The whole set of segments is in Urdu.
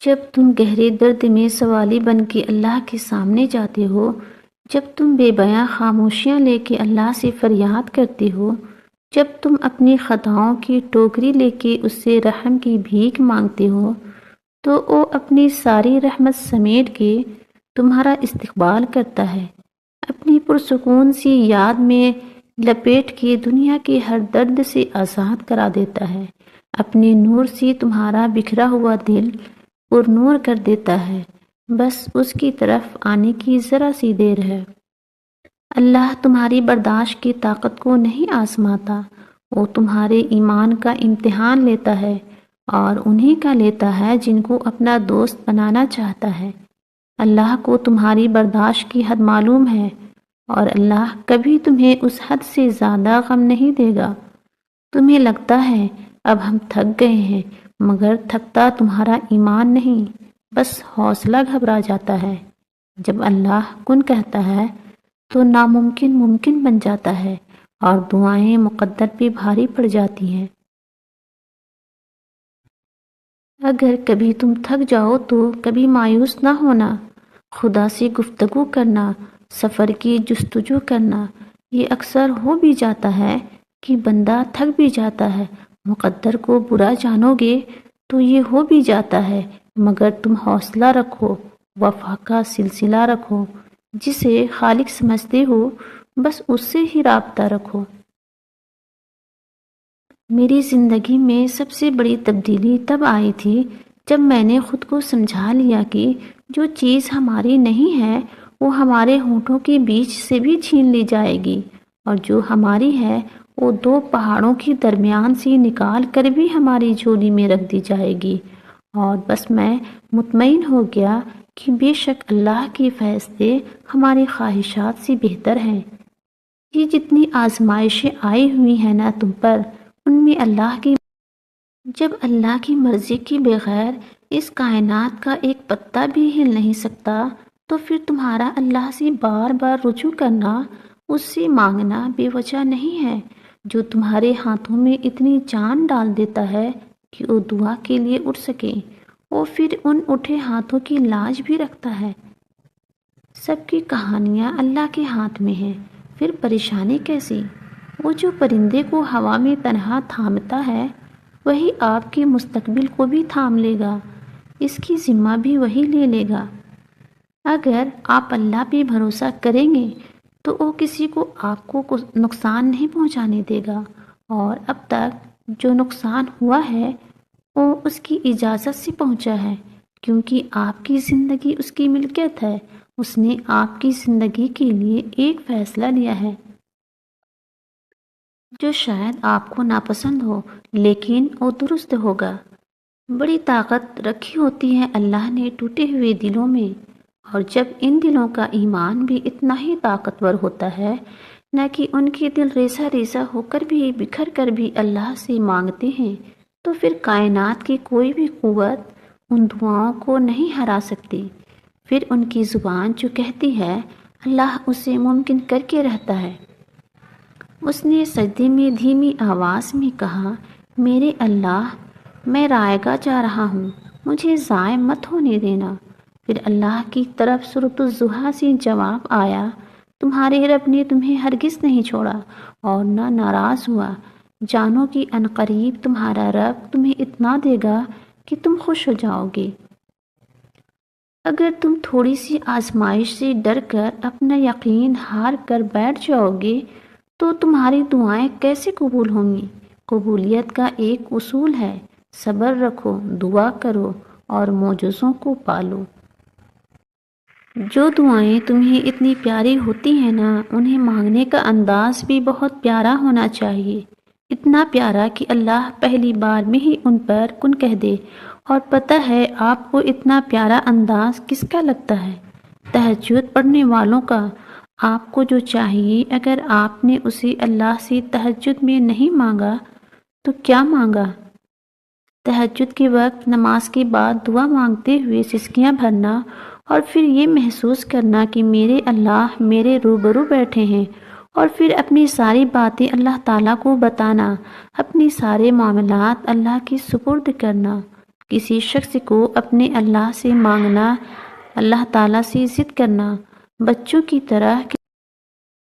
جب تم گہرے درد میں سوالی بن کے اللہ کے سامنے جاتے ہو، جب تم بے بیاں خاموشیاں لے کے اللہ سے فریاد کرتے ہو، جب تم اپنی خطاؤں کی ٹوکری لے کے اس سے رحم کی بھیک مانگتے ہو، تو وہ اپنی ساری رحمت سمیٹ کے تمہارا استقبال کرتا ہے، اپنی پرسکون سی یاد میں لپیٹ کے دنیا کے ہر درد سے آزاد کرا دیتا ہے، اپنے نور سے تمہارا بکھرا ہوا دل پر نور کر دیتا ہے۔ بس اس کی طرف آنے کی ذرا سی دیر ہے۔ اللہ تمہاری برداشت کی طاقت کو نہیں آزماتا، وہ تمہارے ایمان کا امتحان لیتا ہے، اور انہی کا لیتا ہے جن کو اپنا دوست بنانا چاہتا ہے۔ اللہ کو تمہاری برداشت کی حد معلوم ہے، اور اللہ کبھی تمہیں اس حد سے زیادہ غم نہیں دے گا۔ تمہیں لگتا ہے اب ہم تھک گئے ہیں، مگر تھکتا تمہارا ایمان نہیں، بس حوصلہ گھبرا جاتا ہے۔ جب اللہ کن کہتا ہے تو ناممکن ممکن بن جاتا ہے، اور دعائیں مقدر پہ بھاری پڑ جاتی ہیں۔ اگر کبھی تم تھک جاؤ تو کبھی مایوس نہ ہونا، خدا سے گفتگو کرنا، سفر کی جستجو کرنا۔ یہ اکثر ہو بھی جاتا ہے کہ بندہ تھک بھی جاتا ہے، مقدر کو برا جانو گے تو یہ ہو بھی جاتا ہے، مگر تم حوصلہ رکھو، وفا کا سلسلہ رکھو، جسے خالق سمجھتے ہو بس اس سے ہی رابطہ رکھو۔ میری زندگی میں سب سے بڑی تبدیلی تب آئی تھی جب میں نے خود کو سمجھا لیا کہ جو چیز ہماری نہیں ہے وہ ہمارے ہونٹوں کے بیچ سے بھی چھین لی جائے گی، اور جو ہماری ہے وہ دو پہاڑوں کے درمیان سے نکال کر بھی ہماری جھولی میں رکھ دی جائے گی۔ اور بس میں مطمئن ہو گیا کہ بے شک اللہ کے فیصلے ہماری خواہشات سے بہتر ہیں۔ یہ جتنی آزمائشیں آئی ہوئی ہیں نا تم پر، ان میں جب اللہ کی مرضی کے بغیر اس کائنات کا ایک پتا بھی ہل نہیں سکتا، تو پھر تمہارا اللہ سے بار بار رجوع کرنا، اس سے مانگنا بے وجہ نہیں ہے، جو تمہارے ہاتھوں میں اتنی جان ڈال دیتا ہے کہ وہ دعا کے لیے اٹھ سکے۔ وہ پھر ان اٹھے ہاتھوں کی لاج بھی رکھتا ہے۔ سب کی کہانیاں اللہ کے ہاتھ میں ہیں، پھر پریشانی کیسی؟ وہ جو پرندے کو ہوا میں تنہا تھامتا ہے، وہی آپ کے مستقبل کو بھی تھام لے گا، اس کی ذمہ بھی وہی لے لے گا۔ اگر آپ اللہ پہ بھروسہ کریں گے تو وہ کسی کو آپ کو نقصان نہیں پہنچانے دے گا، اور اب تک جو نقصان ہوا ہے وہ اس کی اجازت سے پہنچا ہے، کیونکہ آپ کی زندگی اس کی ملکیت ہے، اس نے آپ کی زندگی کے لیے ایک فیصلہ لیا ہے جو شاید آپ کو ناپسند ہو، لیکن وہ درست ہوگا۔ بڑی طاقت رکھی ہوتی ہے اللہ نے ٹوٹے ہوئے دلوں میں، اور جب ان دلوں کا ایمان بھی اتنا ہی طاقتور ہوتا ہے، نہ کہ ان کے دل ریزہ ریزہ ہو کر بھی بکھر کر بھی اللہ سے مانگتے ہیں، تو پھر کائنات کی کوئی بھی قوت ان دعاؤں کو نہیں ہرا سکتی۔ پھر ان کی زبان جو کہتی ہے، اللہ اسے ممکن کر کے رہتا ہے۔ اس نے سجدے میں دھیمی آواز میں کہا، میرے اللہ، میں رائے گاہ جا رہا ہوں، مجھے ضائع مت ہونے دینا۔ پھر اللہ کی طرف سورۃ الضحیٰ سے جواب آیا، تمہارے رب نے تمہیں ہرگز نہیں چھوڑا اور نہ ناراض ہوا، جانو کہ عنقریب تمہارا رب تمہیں اتنا دے گا کہ تم خوش ہو جاؤ گے۔ اگر تم تھوڑی سی آزمائش سے ڈر کر اپنا یقین ہار کر بیٹھ جاؤ گے تو تمہاری دعائیں کیسے قبول ہوں گی؟ قبولیت کا ایک اصول ہے، صبر رکھو، دعا کرو اور معجزوں کو پالو۔ جو دعائیں تمہیں اتنی پیاری ہوتی ہیں نا، انہیں مانگنے کا انداز بھی بہت پیارا ہونا چاہیے، اتنا پیارا کہ اللہ پہلی بار میں ہی ان پر کن کہہ دے۔ اور پتہ ہے آپ کو اتنا پیارا انداز کس کا لگتا ہے؟ تہجد پڑھنے والوں کا۔ آپ کو جو چاہیے، اگر آپ نے اسے اللہ سے تہجد میں نہیں مانگا تو کیا مانگا؟ تہجد کے وقت نماز کے بعد دعا مانگتے ہوئے سسکیاں بھرنا، اور پھر یہ محسوس کرنا کہ میرے اللہ میرے روبرو بیٹھے ہیں، اور پھر اپنی ساری باتیں اللہ تعالیٰ کو بتانا، اپنی سارے معاملات اللہ کی سپرد کرنا۔ کسی شخص کو اپنے اللہ سے مانگنا، اللہ تعالیٰ سے ضد کرنا، بچوں کی طرح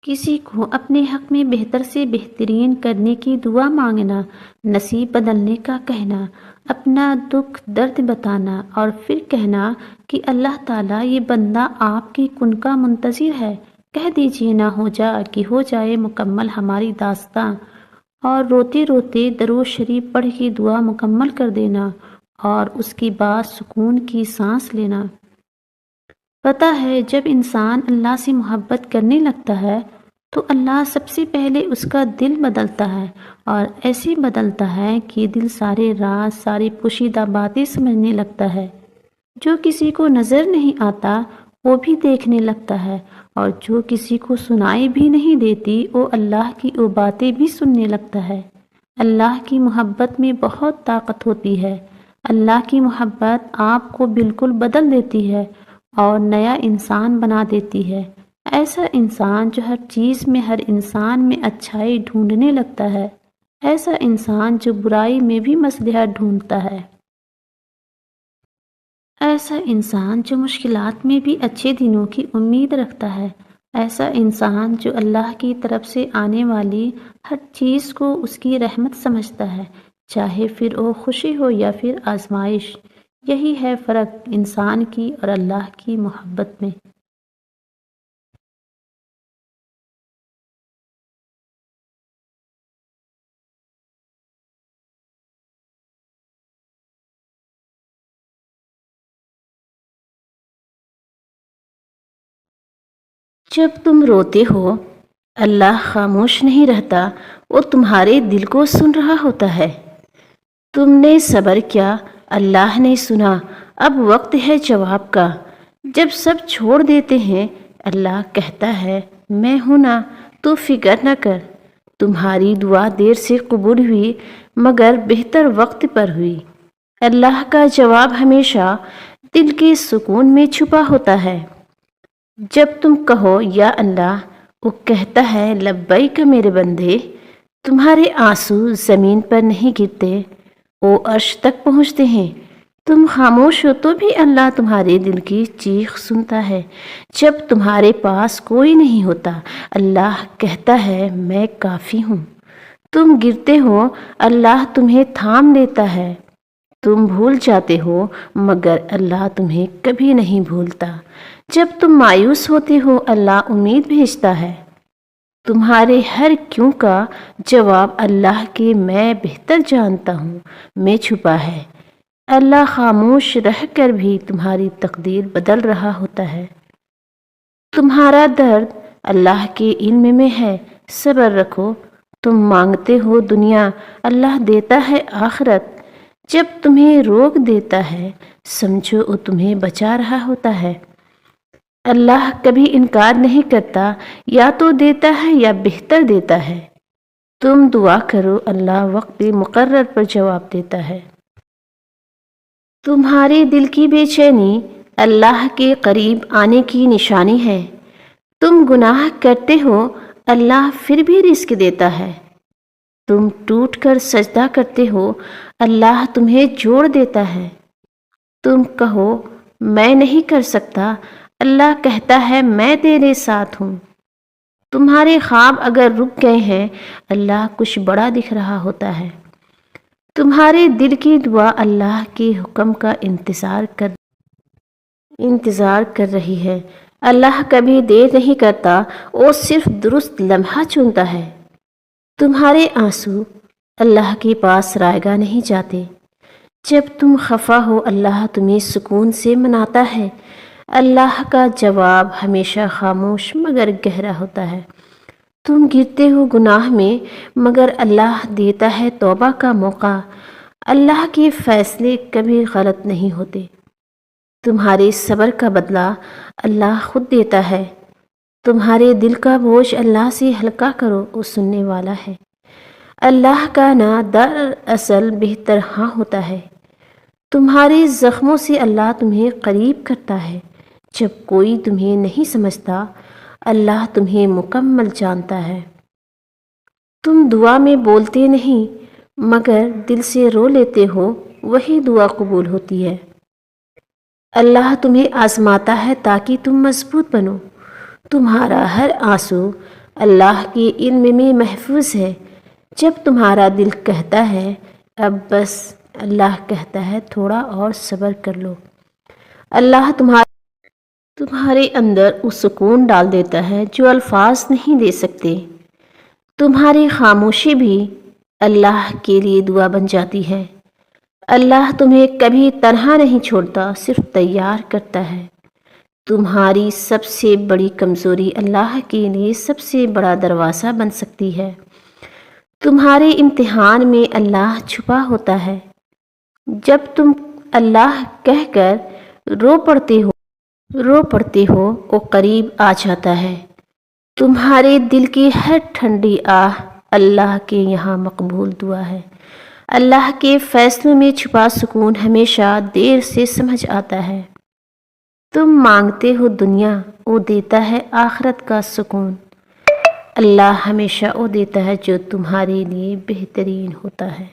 کسی کو اپنے حق میں بہتر سے بہترین کرنے کی دعا مانگنا، نصیب بدلنے کا کہنا، اپنا دکھ درد بتانا اور پھر کہنا کہ اللہ تعالیٰ یہ بندہ آپ کی کن کا منتظر ہے، کہہ دیجئے نہ ہو جا کہ ہو جائے مکمل ہماری داستاں، اور روتے روتے درود شریف پڑھ کے دعا مکمل کر دینا اور اس کے بعد سکون کی سانس لینا۔ پتہ ہے جب انسان اللہ سے محبت کرنے لگتا ہے تو اللہ سب سے پہلے اس کا دل بدلتا ہے، اور ایسے بدلتا ہے کہ دل سارے راز، ساری پوشیدہ باتیں سمجھنے لگتا ہے، جو کسی کو نظر نہیں آتا وہ بھی دیکھنے لگتا ہے، اور جو کسی کو سنائی بھی نہیں دیتی وہ اللہ کی وہ باتیں بھی سننے لگتا ہے۔ اللہ کی محبت میں بہت طاقت ہوتی ہے۔ اللہ کی محبت آپ کو بالکل بدل دیتی ہے اور نیا انسان بنا دیتی ہے، ایسا انسان جو ہر چیز میں، ہر انسان میں اچھائی ڈھونڈنے لگتا ہے، ایسا انسان جو برائی میں بھی مصلحت ڈھونڈتا ہے، ایسا انسان جو مشکلات میں بھی اچھے دنوں کی امید رکھتا ہے، ایسا انسان جو اللہ کی طرف سے آنے والی ہر چیز کو اس کی رحمت سمجھتا ہے، چاہے پھر وہ خوشی ہو یا پھر آزمائش۔ یہی ہے فرق انسان کی اور اللہ کی محبت میں۔ جب تم روتے ہو اللہ خاموش نہیں رہتا، وہ تمہارے دل کو سن رہا ہوتا ہے۔ تم نے صبر کیا، اللہ نے سنا، اب وقت ہے جواب کا۔ جب سب چھوڑ دیتے ہیں اللہ کہتا ہے میں ہوں نا، تو فکر نہ کر۔ تمہاری دعا دیر سے قبول ہوئی مگر بہتر وقت پر ہوئی۔ اللہ کا جواب ہمیشہ دل کے سکون میں چھپا ہوتا ہے۔ جب تم کہو یا اللہ، وہ کہتا ہے لبیک میرے بندے، تمہارے آنسو زمین پر نہیں گرتے، وہ عرش تک پہنچتے ہیں۔ تم خاموش ہو تو بھی اللہ تمہارے دل کی چیخ سنتا ہے۔ جب تمہارے پاس کوئی نہیں ہوتا اللہ کہتا ہے میں کافی ہوں۔ تم گرتے ہو اللہ تمہیں تھام لیتا ہے۔ تم بھول جاتے ہو مگر اللہ تمہیں کبھی نہیں بھولتا۔ جب تم مایوس ہوتے ہو اللہ امید بھیجتا ہے۔ تمہارے ہر کیوں کا جواب اللہ کے میں بہتر جانتا ہوں میں چھپا ہے۔ اللہ خاموش رہ کر بھی تمہاری تقدیر بدل رہا ہوتا ہے۔ تمہارا درد اللہ کے علم میں ہے، صبر رکھو۔ تم مانگتے ہو دنیا، اللہ دیتا ہے آخرت۔ جب تمہیں روک دیتا ہے سمجھو وہ تمہیں بچا رہا ہوتا ہے۔ اللہ کبھی انکار نہیں کرتا، یا تو دیتا ہے یا بہتر دیتا ہے۔ تم دعا کرو اللہ وقت مقرر پر جواب دیتا ہے۔ تمہارے دل کی بے چینی اللہ کے قریب آنے کی نشانی ہے۔ تم گناہ کرتے ہو اللہ پھر بھی رزق دیتا ہے۔ تم ٹوٹ کر سجدہ کرتے ہو اللہ تمہیں جوڑ دیتا ہے۔ تم کہو میں نہیں کر سکتا، اللہ کہتا ہے میں تیرے ساتھ ہوں۔ تمہارے خواب اگر رک گئے ہیں اللہ کچھ بڑا دکھ رہا ہوتا ہے۔ تمہارے دل کی دعا اللہ کے حکم کا انتظار کر رہی ہے۔ اللہ کبھی دیر نہیں کرتا، وہ صرف درست لمحہ چنتا ہے۔ تمہارے آنسو اللہ کے پاس رائگاں نہیں جاتے۔ جب تم خفا ہو اللہ تمہیں سکون سے مناتا ہے۔ اللہ کا جواب ہمیشہ خاموش مگر گہرا ہوتا ہے۔ تم گرتے ہو گناہ میں مگر اللہ دیتا ہے توبہ کا موقع۔ اللہ کے فیصلے کبھی غلط نہیں ہوتے۔ تمہارے صبر کا بدلہ اللہ خود دیتا ہے۔ تمہارے دل کا بوجھ اللہ سے ہلکا کرو، وہ سننے والا ہے۔ اللہ کا نا دراصل بہتر ہاں ہوتا ہے۔ تمہارے زخموں سے اللہ تمہیں قریب کرتا ہے۔ جب کوئی تمہیں نہیں سمجھتا اللہ تمہیں مکمل جانتا ہے۔ تم دعا میں بولتے نہیں، مگر دل سے رو لیتے ہو وہی دعا قبول ہوتی ہے۔ اللہ تمہیں آزماتا ہے تاکہ تم مضبوط بنو۔ تمہارا ہر آنسو اللہ کے علم میں محفوظ ہے۔ جب تمہارا دل کہتا ہے اب بس، اللہ کہتا ہے تھوڑا اور صبر کر لو۔ اللہ تمہارے اندر وہ سکون ڈال دیتا ہے جو الفاظ نہیں دے سکتے۔ تمہاری خاموشی بھی اللہ کے لیے دعا بن جاتی ہے۔ اللہ تمہیں کبھی تنہا نہیں چھوڑتا، صرف تیار کرتا ہے۔ تمہاری سب سے بڑی کمزوری اللہ کے لیے سب سے بڑا دروازہ بن سکتی ہے۔ تمہارے امتحان میں اللہ چھپا ہوتا ہے۔ جب تم اللہ کہہ کر رو پڑتے ہو وہ قریب آ جاتا ہے۔ تمہارے دل کی ہر ٹھنڈی آہ اللہ کے یہاں مقبول دعا ہے۔ اللہ کے فیصلوں میں چھپا سکون ہمیشہ دیر سے سمجھ آتا ہے۔ تم مانگتے ہو دنیا، وہ دیتا ہے آخرت کا سکون۔ اللہ ہمیشہ وہ دیتا ہے جو تمہارے لیے بہترین ہوتا ہے۔